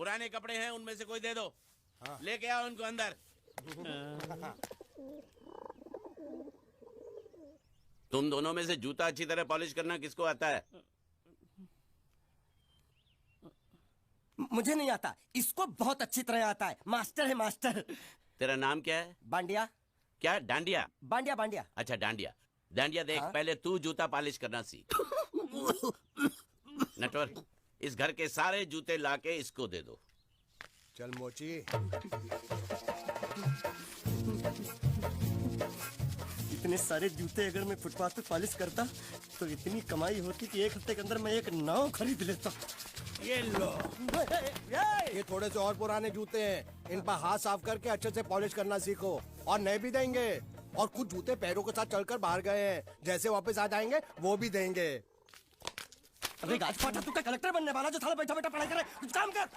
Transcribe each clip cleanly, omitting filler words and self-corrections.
पुराने कपड़े हैं उनमें से कोई दे दो। हाँ। लेके आओ उनको अंदर। तुम दोनों में से जूता अच्छी तरह पॉलिश करना किसको आता है? मुझे नहीं आता, इसको बहुत अच्छी तरह आता है। मास्टर है मास्टर। तेरा नाम क्या है? बांडिया। क्या? डांडिया? बांडिया बांडिया। अच्छा डांडिया। डांडिया देख, हाँ? पहले तू जूता पॉलिश करना सीख। नटवर, इस घर के सारे जूते लाके इसको दे दो। चल मोची। इतने सारे जूते अगर मैं फुटपाथ पे पॉलिश करता तो इतनी कमाई होती कि एक हफ्ते के अंदर मैं एक नाव खरीद लेता। ये लो, ये थोड़े से और पुराने जूते हैं, इन पर हाथ साफ करके अच्छे से पॉलिश करना सीखो। और नए भी देंगे, और कुछ जूते पैरों के साथ चलकर बाहर गए हैं, जैसे वापस आ जाएंगे वो भी देंगे। अबे गाजपाटा, तू क्या कलेक्टर बनने वाला जो साला बैठा बैठा पढ़ाई करे? कुछ काम कर।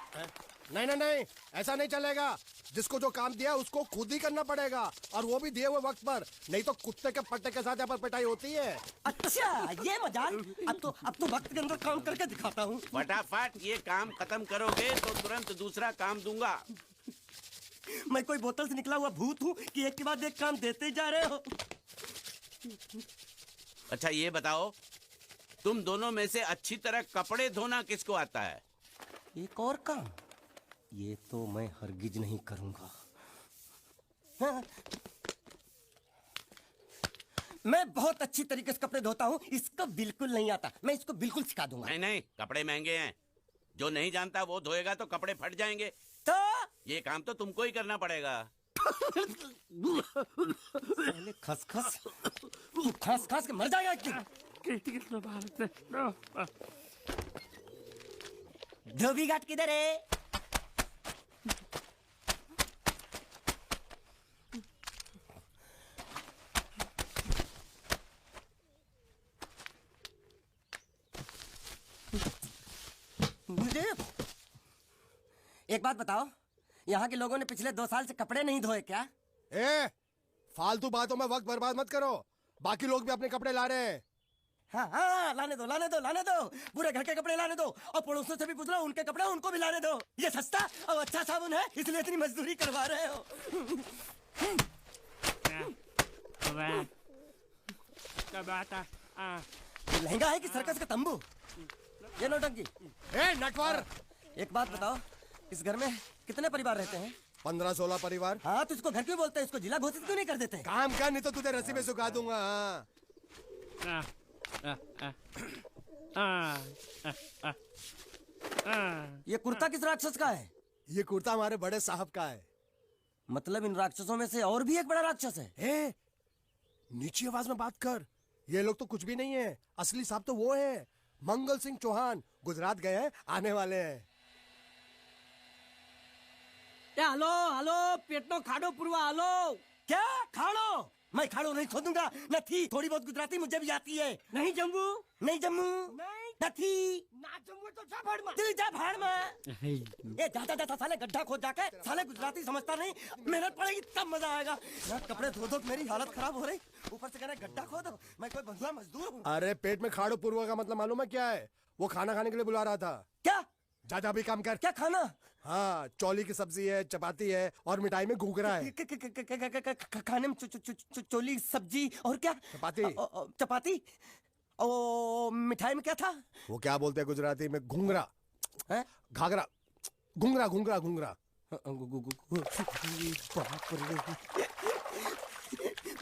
नहीं नहीं नहीं, ऐसा नहीं चलेगा। जिसको जो काम दिया उसको खुद ही करना पड़ेगा, और वो भी दिए हुए वक्त पर, नहीं तो कुत्ते के पट्टे के साथ यहाँ पर पिटाई होती है। अच्छा ये मजाल। अब तो वक्त के अंदर काम करके दिखाता हूँ। फटाफट ये काम खत्म करोगे तो तुरंत दूसरा काम दूंगा। मैं कोई बोतल से निकला हुआ भूत हूँ कि एक के बाद एक काम देते जा रहे हो? अच्छा ये बताओ, तुम दोनों में से अच्छी तरह कपड़े धोना किसको आता है? एक और काम, ये तो मैं हरगिज नहीं करूंगा। हाँ। मैं बहुत अच्छी तरीके से कपड़े धोता हूँ, इसको बिल्कुल नहीं आता। मैं इसको बिल्कुल सिखा दूंगा। नहीं नहीं, कपड़े महंगे हैं। जो नहीं जानता वो धोएगा तो कपड़े फट जाएंगे। तो ये काम तो तुमको ही करना पड़ेगा। पहले खसखस, तू खस खस के मर जाएगा। धोबी घाट किधर है? मुझे एक बात बताओ, यहाँ के लोगों ने पिछले 2 साल से कपड़े नहीं धोए क्या? ए, फालतू बातों में वक्त बर्बाद मत करो। बाकी लोग भी अपने कपड़े ला रहे हैं। हाँ हाँ, लाने दो लाने दो लाने दो। पूरे घर के कपड़े लाने दो, और पड़ोसियों से भी पूछ लो, उनके कपड़े उनको भी लाने दो। ये सस्ता और अच्छा साबुन है, इसलिए इतनी मजदूरी करवा रहे हो। लहंगा है कि सर्कस का तंबू? ये नौटंकी। ए नटवर, एक बात बताओ, इस घर में कितने परिवार रहते हैं? 15-16 परिवार। हाँ, तो इसको घर क्यों बोलते हैं? इसको जिला घोषित क्यों नहीं कर देते? काम कर, नहीं तो तुझे रस्सी में सुखा दूंगा। ये कुर्ता किस राक्षस का है? ये कुर्ता हमारे बड़े साहब का है। मतलब इन राक्षसों में से और भी एक बड़ा राक्षस है? ए, नीची आवाज में बात कर। ये लोग तो कुछ भी नहीं है, असली साहब तो वो है, मंगल सिंह चौहान। गुजरात गए हैं, आने वाले हैं। हेलो हेलो, पेटनो खाड़ो पुरवा। हेलो, क्या खाड़ो? मैं खाड़ो नहीं खोदूंगा। नथी, थोड़ी बहुत गुजराती मुझे भी आती है। नहीं जम्मू, नहीं जम्मू, नहीं नथी, ना जम्मू तो जा भाड़ में, जा भाड़ में। ये जाता जाता साले गड्ढा खोद जाके, साले गुजराती समझता नहीं। मेहनत पड़ेगी तब मजा आएगा। यार कपड़े धो धो मेरी हालत खराब हो रही, ऊपर से कह रहे गड्ढा खोदो। मैं कोई बंधुआ मजदूर हूँ? अरे पेट में खाड़ो पूर्वा का मतलब मालूम है क्या है? वो खाना खाने के लिए बुला रहा था। क्या? जा भी काम कर। क्या खाना? हाँ, चौली की सब्जी है, चपाती है, और मिठाई में घूघरा है। खाने में चोली सब्जी और क्या? चपाती। चपाती। ओ, मिठाई में क्या था? वो क्या बोलते हैं गुजराती में? घूंघरा, घाघरा, घूंघरा घूंघरा घूंघरा।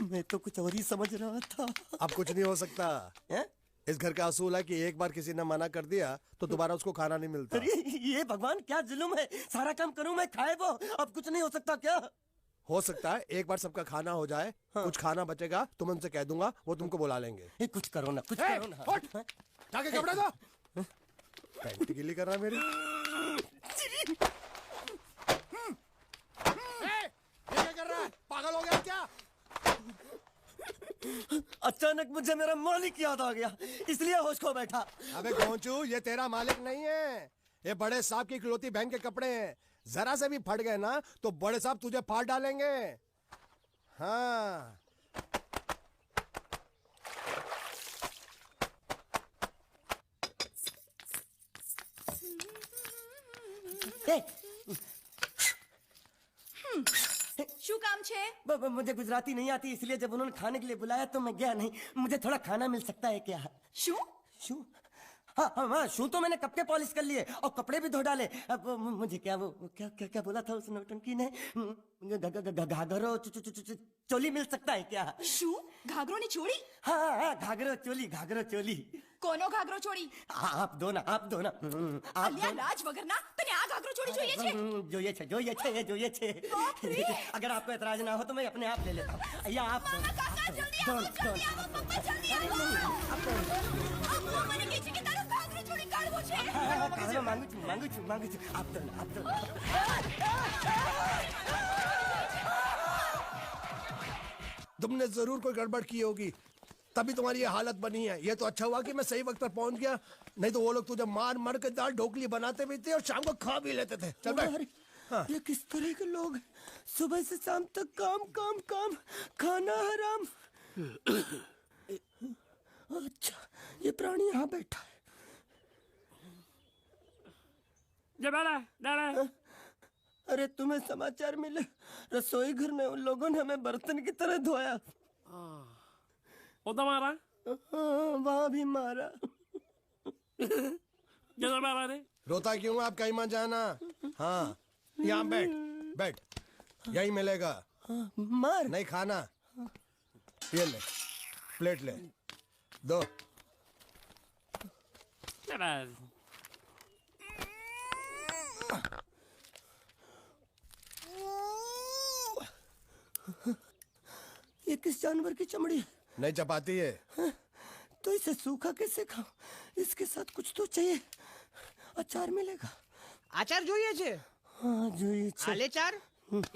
मैं तो कुछ और ही समझ रहा था। अब कुछ नहीं हो सकता है? इस घर का असूल है कि एक बार किसी ने मना कर दिया तो दोबारा उसको खाना नहीं मिलता। अरे ये भगवान क्या जुल्म है। सारा काम करूं मैं, खाए वो। अब कुछ नहीं हो सकता क्या? हो सकता है एक बार सबका खाना हो जाए। हाँ। कुछ खाना बचेगा तो मैं उनसे कह दूंगा, वो तुमको बुला लेंगे। कुछ करो ना, कुछ करो ना। जाके कपड़े दो। पैंट गीली कर रहा मेरी। ये क्या कर रहा है? पागल हो गया क्या? अचानक मुझे मेरा मालिक याद आ गया, इसलिए होश खो बैठा। अबे गोंचू, ये तेरा मालिक नहीं है, ये बड़े साहब की इकलौती बहन के कपड़े हैं। जरा से भी फट गए ना तो बड़े साहब तुझे फाड़ डालेंगे। हाँ, શું કામ છે? मुझे गुजराती नहीं आती, इसलिए जब उन्होंने खाने के लिए बुलाया तो मैं गया नहीं। मुझे थोड़ा खाना मिल सकता है क्या? શું? शू? हाँ हाँ हाँ, शू तो मैंने कब के पॉलिश कर लिए और कपड़े भी धो डाले। अब मुझे क्या वो क्या क्या क्या बोला था उस नौटंकी ने? घाघरो चोली मिल सकता है क्या? શું? ઘાઘરોની ચોળી? हाँ हाँ, घाघरो चोली। કોનો ઘાઘરો ચોળી? आप दो ना आप दो ना। आप અલ્યા લાજ વગરના તને આ ઘાઘરો ચોળી જોઈએ છે? જોઈએ છે। अगर आपको एतराज ना हो तो मैं अपने आप ले लेता हूँ। या आप दो। કાકા જલ્દી આવો, જલ્દી આવો, પપ્પા જલ્દી આવો. અમ્મા મને કહે છે કે તારો ઘાઘરો ચોળી કાઢવો છે. मांगू छू। आप दो ना। तुमने जरूर कोई गड़बड़ की होगी, तभी तुम्हारी ये हालत बनी है। ये तो अच्छा हुआ कि मैं सही वक्त पर पहुंच गया, नहीं तो वो लोग तुझे मार के दाल ढोकली बनाते भी थे और शाम को खा भी लेते थे। चल बैठ। अरे, ये किस तरह के लोग हैं? सुबह से शाम तक काम, खाना हराम। अच्छा, ये प्राणी यहाँ बैठा है। अरे तुम्हें समाचार मिले? रसोई घर में उन लोगों ने हमें बर्तन की तरह धोया। मारा वहाँ भी मारा। मारा रे? रोता क्यों? आप कहीं मत जाना। हाँ, यहाँ बैठ, यही मिलेगा। मार नहीं खाना, ये ले, प्लेट ले, दो। ये किस जानवर की चमड़ी है? नहीं चपाती है। तो इसे सूखा कैसे खाऊं? इसके साथ कुछ तो चाहिए। अचार मिलेगा? આચાર જોઈએ છે? हाँ જોઈએ છે। આલે ચાર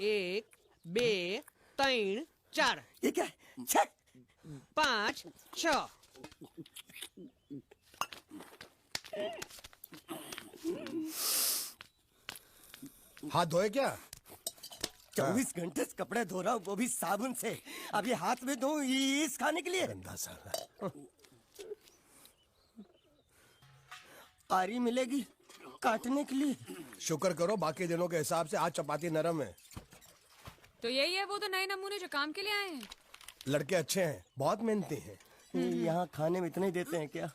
1 2 3 4 ये क्या है? 6 5 6 हाथ धोए क्या? 24 घंटे से कपड़े धो रहा हूँ, वो भी साबुन से। अब ये हाथ में धो इस खाने के लिए? गंदा साला। आरी मिलेगी काटने के लिए? शुक्र करो बाकी दिनों के हिसाब से आज चपाती नरम है। तो यही है वो तो नए नमूने जो काम के लिए आए हैं। लड़के अच्छे हैं, बहुत मेहनती हैं। यहाँ खाने में इतना ही देते हैं क्या?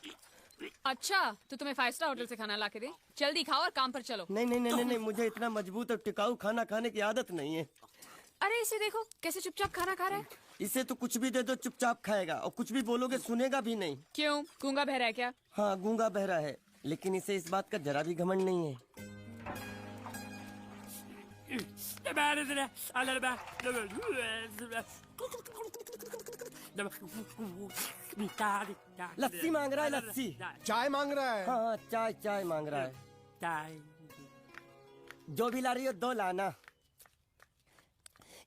अच्छा तो तुम्हें 5 स्टार होटल से खाना ला के दे? जल्दी खाओ और काम पर चलो। नहीं, मुझे इतना मजबूत और टिकाऊ खाना खाने की आदत नहीं है। अरे इसे देखो कैसे चुपचाप खाना खा रहा है। इसे तो कुछ भी दे दो चुपचाप खाएगा, और कुछ भी बोलोगे सुनेगा भी नहीं। क्यों, गूंगा बहरा है क्या? हाँ गूंगा बहरा है, लेकिन इसे इस बात का जरा भी घमंड नहीं है। लस्सी मांग रहा है, लस्सी। चाय मांग रहा है। हाँ चाय मांग रहा है। जो भी ला रही हो 2 लाना।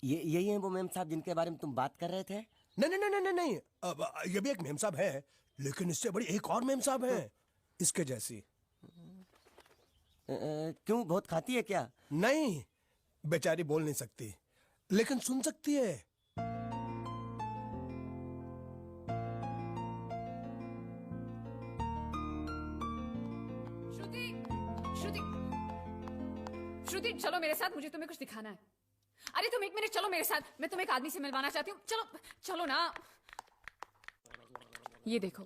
यही है वो मेम साहब जिनके बारे में तुम बात कर रहे थे? नहीं। अब ये भी एक मेम साहब है, लेकिन इससे बड़ी एक और मेम साहब है, इसके जैसी। क्यों, बहुत खाती है क्या? नहीं, बेचारी बोल नहीं सकती, लेकिन सुन सकती है। श्रुति चलो मेरे साथ, मुझे तुम्हें कुछ दिखाना है। अरे तुम 1 मिनट चलो मेरे साथ, मैं तुम्हें एक आदमी से मिलवाना चाहती हूँ। चलो ना। ये देखो,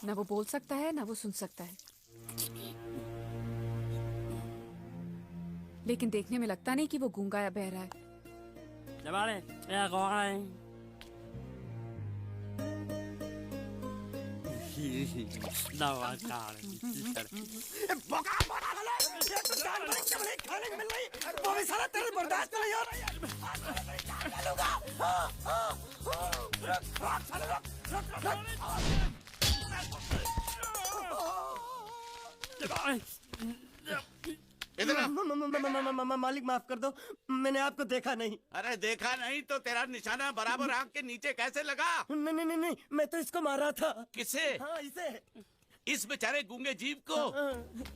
ना वो बोल सकता है ना वो सुन सकता है, लेकिन देखने में लगता नहीं कि वो गूंगा या बहरा है। मालिक माफ कर दो, मैंने आपको देखा नहीं। अरे देखा नहीं तो तेरा निशाना बराबर आंख के नीचे कैसे लगा? नहीं, मैं तो इसको मारा था। किसे? हाँ इसे। इस बेचारे गूंगे जीव को?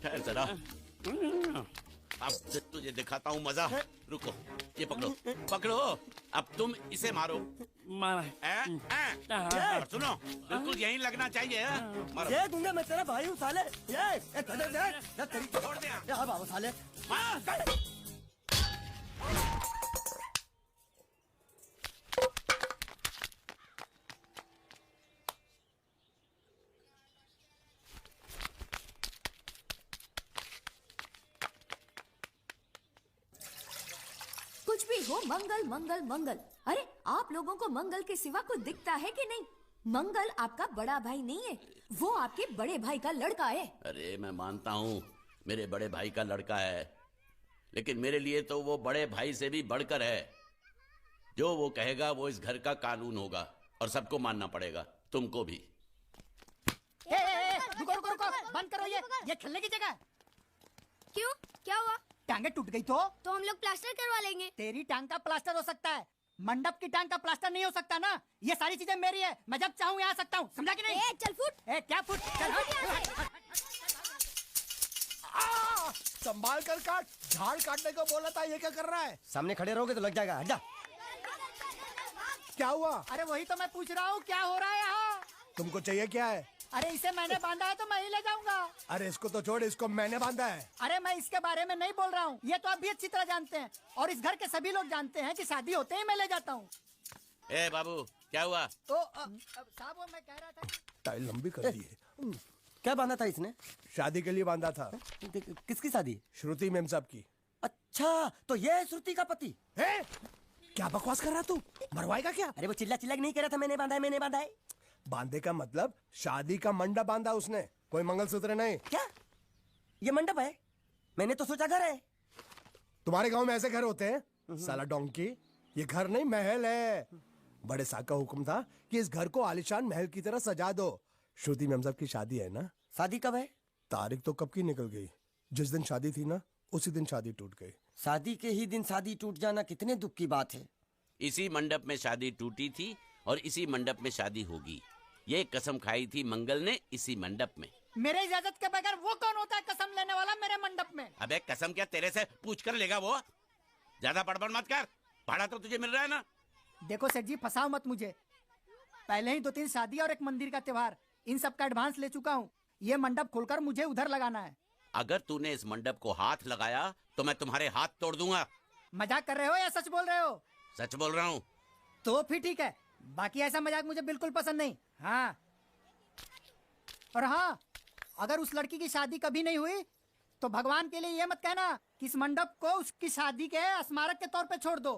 ठहर जरा। अब तुझे दिखाता हूँ मजा। रुको, ये पकड़ो पकड़ो, अब तुम इसे मारो। मारा और सुनो, बिल्कुल यहीं लगना चाहिए। मारो। ये दूंगा मैं तेरा भाई हूँ साले। ये तेरी छोड़ दे। हाँ बाबू साले। मार। कुछ भी हो, मंगल मंगल मंगल। अरे आप लोगों को मंगल के सिवा कुछ दिखता है कि नहीं? मंगल आपका बड़ा भाई नहीं है, वो आपके बड़े भाई का लड़का है। अरे मैं मानता हूँ मेरे बड़े भाई का लड़का है, लेकिन मेरे लिए तो वो बड़े भाई से भी बढ़कर है। जो वो कहेगा वो इस घर का कानून होगा और सबको मानना पड़ेगा, तुमको भी। रुको रुको रुको, बंद करो ये खेलने की जगह। क्यों, क्या हुआ? टांगे टूट गई तो हम लोग प्लास्टर करवा लेंगे। तेरी टांग का प्लास्टर हो सकता है, मंडप की टांग का प्लास्टर नहीं हो सकता ना। ये सारी चीजें मेरी है, मैं जब चाहूँ यहाँ आ सकता हूँ, समझा कि नहीं? चल फुट। क्या फुट? चल हट। संभाल कर काट, झाड़ काटने को बोला था, ये क्या कर रहा है? सामने खड़े रहोगे तो लग जाएगा, हट जा। क्या हुआ? अरे वही तो मैं पूछ रहा हूँ, क्या हो रहा है यहाँ? तुमको चाहिए क्या है? अरे इसे मैंने बांधा है तो मैं ही ले जाऊंगा। अरे इसको तो छोड़, इसको मैंने बांधा है। अरे मैं इसके बारे में नहीं बोल रहा हूँ, ये तो आप भी अच्छी तरह जानते हैं और इस घर के सभी लोग जानते हैं कि शादी होते ही मैं ले जाता हूँ। ए बाबू, क्या हुआ? तो साहब वो मैं कह रहा था टाइल लंबी कर दी है। क्या बांधा था इसने? शादी के लिए बांधा था। किसकी शादी? श्रुति मेम साहब की। अच्छा, तो ये है श्रुति का पति? है? क्या बकवास कर रहा तू? मरवाएगा क्या? अरे वो चिल्ला चिल्ला के नहीं कह रहा था मैंने बांधा है, मैंने बांधा है। बांधे का मतलब शादी का मंडप बांधा उसने, कोई मंगलसूत्र नहीं। क्या ये मंडप है? मैंने तो सोचा घर है। तुम्हारे गांव में ऐसे घर होते हैं साला डोंकी? ये घर नहीं, महल है। बड़े साहब का हुक्म था कि इस घर को आलीशान महल की तरह सजा दो। श्रुति मेम साहब की शादी है ना? शादी कब है? तारीख तो कब की निकल गई। जिस दिन शादी थी ना, उसी दिन शादी टूट गई। शादी के ही दिन शादी टूट जाना कितने दुख की बात है। इसी मंडप में शादी टूटी थी और इसी मंडप में शादी होगी। ये कसम खाई थी मंगल ने इसी मंडप में। मेरे इजाजत के बगैर वो कौन होता है कसम लेने वाला मेरे मंडप में? अबे कसम क्या तेरे से पूछ कर लेगा वो? ज्यादा बड़बड़ मत कर, भाड़ा तो तुझे मिल रहा है ना। देखो सेठ जी, फंसाओ मत मुझे। पहले ही 2-3 शादी और एक मंदिर का त्योहार, इन सब का एडवांस ले चुका हूँ। ये मंडप खोलकर मुझे उधर लगाना है। अगर तूने इस मंडप को हाथ लगाया तो मैं तुम्हारे हाथ तोड़ दूंगा। मजाक कर रहे हो या सच बोल रहे हो? सच बोल रहा हूँ। तो फिर ठीक है, बाकी ऐसा मजाक मुझे बिल्कुल पसंद नहीं। हाँ, और हाँ, अगर उस लड़की की शादी कभी नहीं हुई तो भगवान के लिए ये मत कहना कि इस मंडप को उसकी शादी के स्मारक के तौर पे छोड़ दो।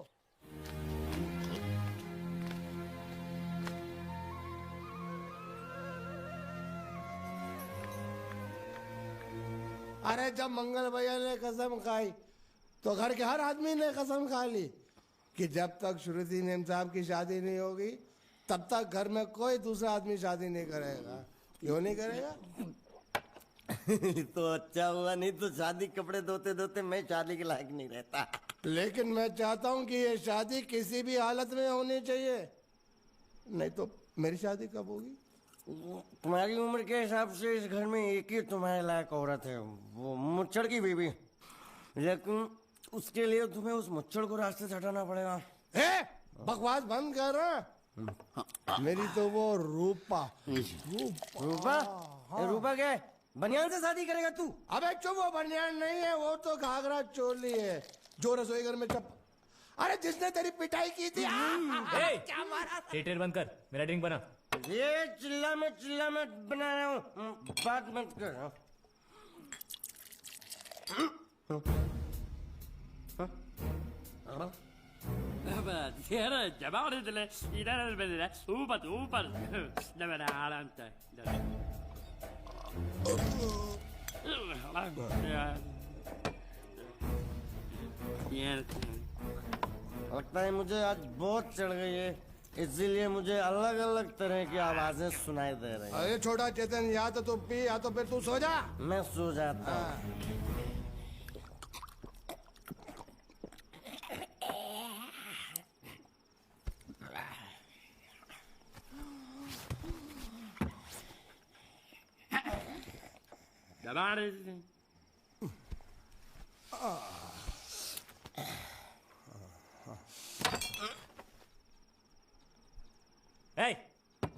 अरे जब मंगल भैया ने कसम खाई तो घर के हर आदमी ने कसम खा ली कि जब तक श्रुति नेम साहब की शादी नहीं होगी तब तक घर में कोई दूसरा आदमी शादी नहीं करेगा। क्यों नहीं करेगा? तो अच्छा हुआ, नहीं तो शादी कपड़े धोते धोते मैं शादी के लायक नहीं रहता। लेकिन मैं चाहता हूँ कि ये शादी किसी भी हालत में होनी चाहिए, नहीं तो मेरी शादी कब होगी? तुम्हारी उम्र के हिसाब से इस घर में एक ही तुम्हारे लायक औरत है, वो मुच्छड़ की बीवी। लेकिन उसके लिए तुम्हें उस मुच्छड़ को रास्ते से हटाना पड़ेगा। बकवास बंद कर। मेरी तो वो रूपा। रूपा? रूपा क्या है? बनियान से शादी करेगा तू? अबे चुप, वो बनियान नहीं है, वो तो घाघरा चोली है जो रसोई घर में चप। अरे जिसने तेरी पिटाई की थी। क्या मारा? थिएटर बंद कर, मेरा ड्रिंक बना। ये चिल्ला में बना रहा हूँ, बात मत कर। लगता है मुझे आज बहुत चढ़ गई है, इसीलिए मुझे अलग अलग तरह की आवाजें सुनाई दे रही हैं। अरे छोटा चेतन, या तो तू पी या तो फिर तू सो जा। मैं सो जाता हूँ।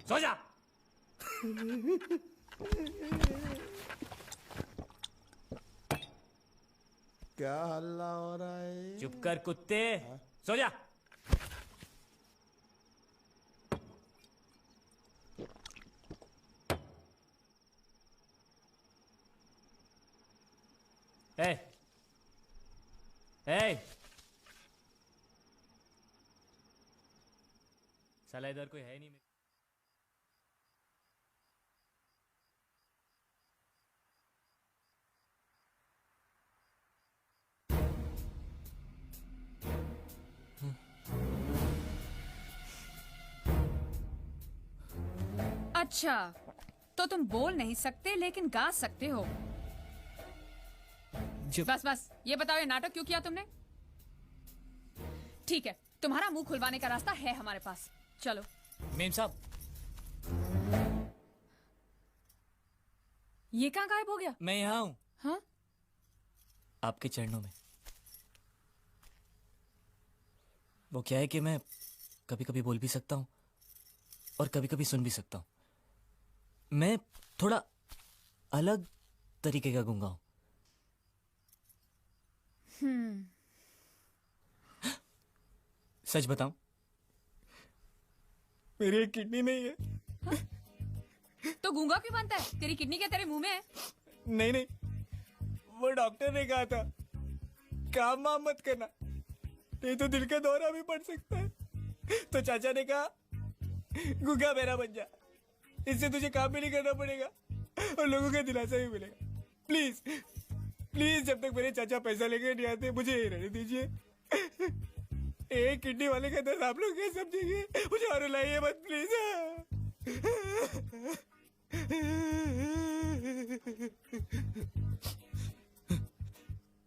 सो जा। क्या हल्ला हो रहा है? चुप कर कुत्ते, सो जा। ए, ए, साला इधर कोई है नहीं। अच्छा, तो तुम बोल नहीं सकते लेकिन गा सकते हो। बस बस, ये बताओ ये नाटक क्यों किया तुमने? ठीक है, तुम्हारा मुंह खुलवाने का रास्ता है हमारे पास। चलो। मेम साहब, ये कहाँ गायब हो गया? मैं यहाँ हूँ। हाँ? आपके चरणों में। वो क्या है कि मैं कभी कभी बोल भी सकता हूँ और कभी कभी सुन भी सकता हूँ। मैं थोड़ा अलग तरीके का गूंगा हूँ। सच बताऊं, मेरी एक किडनी नहीं है। तो गूंगा क्यों बनता है? तेरी किडनी क्या तेरे मुंह में है? नहीं नहीं, वो डॉक्टर ने कहा था काम वाम मत करना, नहीं तो दिल का दौरा भी पड़ सकता है। तो चाचा ने कहा गूंगा मेरा बन जा, इससे तुझे काम भी नहीं करना पड़ेगा और लोगों का दिलासा भी मिलेगा। प्लीज प्लीज, जब तक मेरे चाचा पैसा लेके नहीं आते मुझे यही रहने दीजिए। एक किडनी वाले का दर्द आप लोग क्या समझेंगे? मुझे और रुलाइए मत प्लीज।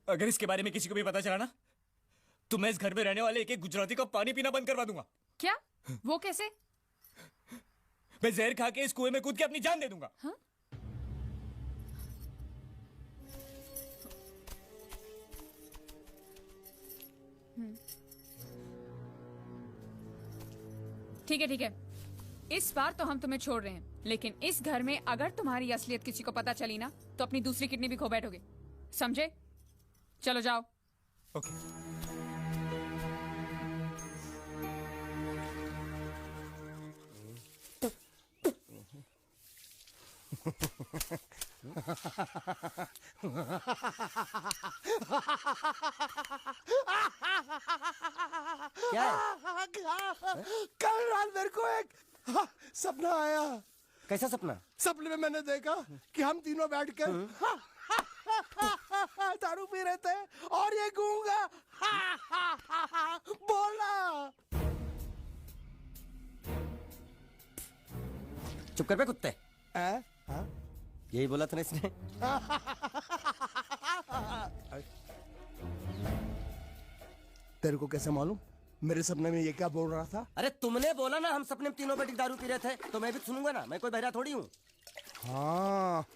अगर इसके बारे में किसी को भी पता चला ना, तो मैं इस घर में रहने वाले एक एक गुजराती का पानी पीना बंद करवा दूंगा। क्या? वो कैसे? मैं जहर खा के इस कुएं में कूद के अपनी जान दे दूंगा। हाँ? ठीक है, इस बार तो हम तुम्हें छोड़ रहे हैं, लेकिन इस घर में अगर तुम्हारी असलियत किसी को पता चली ना, तो अपनी दूसरी किडनी भी खो बैठोगे, समझे? चलो जाओ। ओके। क्या है? कल रात मेरे को एक सपना आया। कैसा सपना? सपने में मैंने देखा कि हम तीनों बैठ कर दारू पी रहे थे और ये गूंगा बोला। चुप कर बे कुत्ते। यही बोला था ना इसने। तेरे को कैसे मालूम मेरे सपने में ये क्या बोल रहा था? अरे तुमने बोला ना हम सपने में तीनों बैठ के दारू पी रहे थे, तो मैं भी सुनूंगा ना। मैं कोई बहरा थोड़ी हूँ। हाँ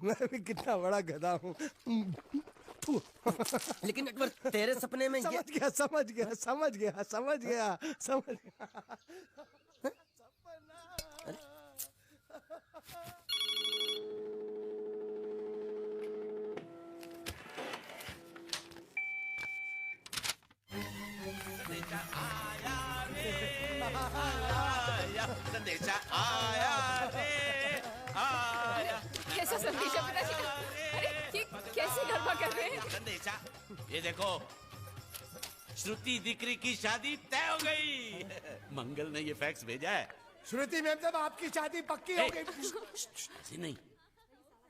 मैं भी कितना बड़ा गधा हूँ। लेकिन एक बार तेरे सपने में समझ गया। संदेशा आया रे, आया। कैसा संदेशा पिताजी? अरे ये कैसे गरबा कर रहे हैं? संदेशा, ये देखो, श्रुति दिकरी की शादी तय हो गई। मंगल ने ये फैक्स भेजा है। श्रुति मैम, जब आपकी शादी पक्की हो गई। ऐसे नहीं,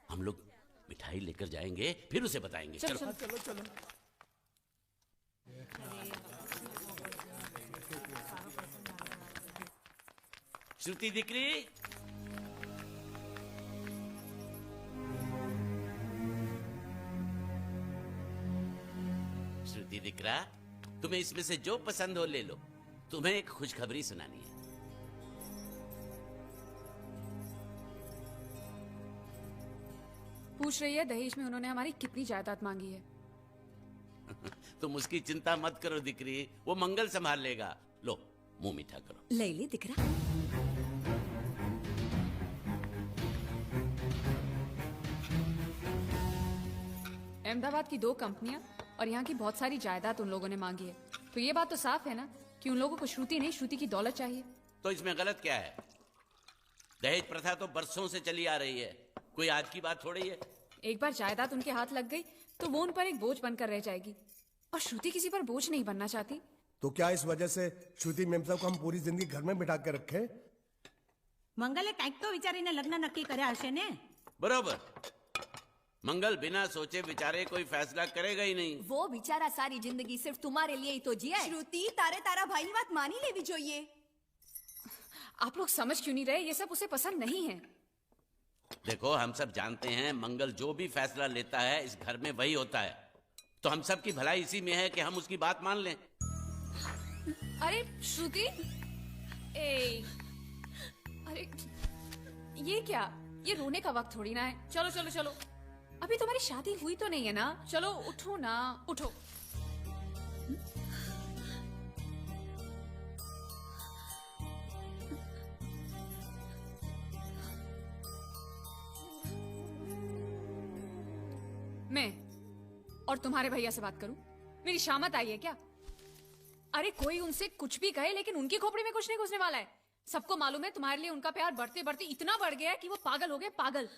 हम लोग मिठाई लेकर जाएंगे, फिर उसे बताएंगे। चलो। श्रुति दिकरी, श्रुति दिकरा, तुम्हें इसमें से जो पसंद हो ले लो। तुम्हें एक खुशखबरी सुनानी है। पूछ रही है दहेज में उन्होंने हमारी कितनी जायदाद मांगी है। तुम उसकी चिंता मत करो दिकरी, वो मंगल संभाल लेगा। लो, मुंह मीठा करो। ले ले दिख रहा। अहमदाबाद की 2 कंपनियां और यहाँ की बहुत सारी जायदाद उन लोगों ने मांगी है। तो ये बात तो साफ है ना कि उन लोगों को श्रुति नहीं, श्रुति की दौलत चाहिए। तो इसमें गलत क्या है? दहेज प्रथा तो बरसों से चली आ रही है, कोई आज की बात थोड़ी है। एक बार जायदाद उनके हाथ लग गई तो वो उन पर एक बोझ बनकर रह जाएगी, और श्रुति किसी पर बोझ नहीं बनना चाहती। तो क्या इस वजह से श्रुति मेम साहब को हम पूरी जिंदगी घर में बिठा के रखे? મંગલે કંઈક તો વિચારીને લગ્ન નક્કી કર્યા હશે ને? बराबर। मंगल बिना सोचे विचारे कोई फैसला करेगा ही नहीं। वो बेचारा सारी जिंदगी सिर्फ तुम्हारे लिए ही तो जिया है। श्रुति तारे तारा भाईनी વાત માની લેવી જોઈએ। आप लोग समझ क्यों नहीं रहे? ये सब उसे पसंद नहीं है। देखो, हम सब जानते हैं मंगल जो भी फैसला लेता है इस घर में वही होता है, तो हम सब की भलाई इसी में है कि हम उसकी बात मान लें। अरे श्रुति, अरे ये क्या? ये रोने का वक्त थोड़ी ना है। चलो चलो चलो, अभी तुम्हारी शादी हुई तो नहीं है ना? चलो उठो ना, उठो। मैं और तुम्हारे भैया से बात करूं? मेरी शामत आई है क्या? अरे कोई उनसे कुछ भी कहे, लेकिन उनकी खोपड़ी में कुछ नहीं घुसने वाला है। सबको मालूम है तुम्हारे लिए उनका प्यार बढ़ते बढ़ते इतना बढ़ गया है कि वो पागल हो गए, पागल।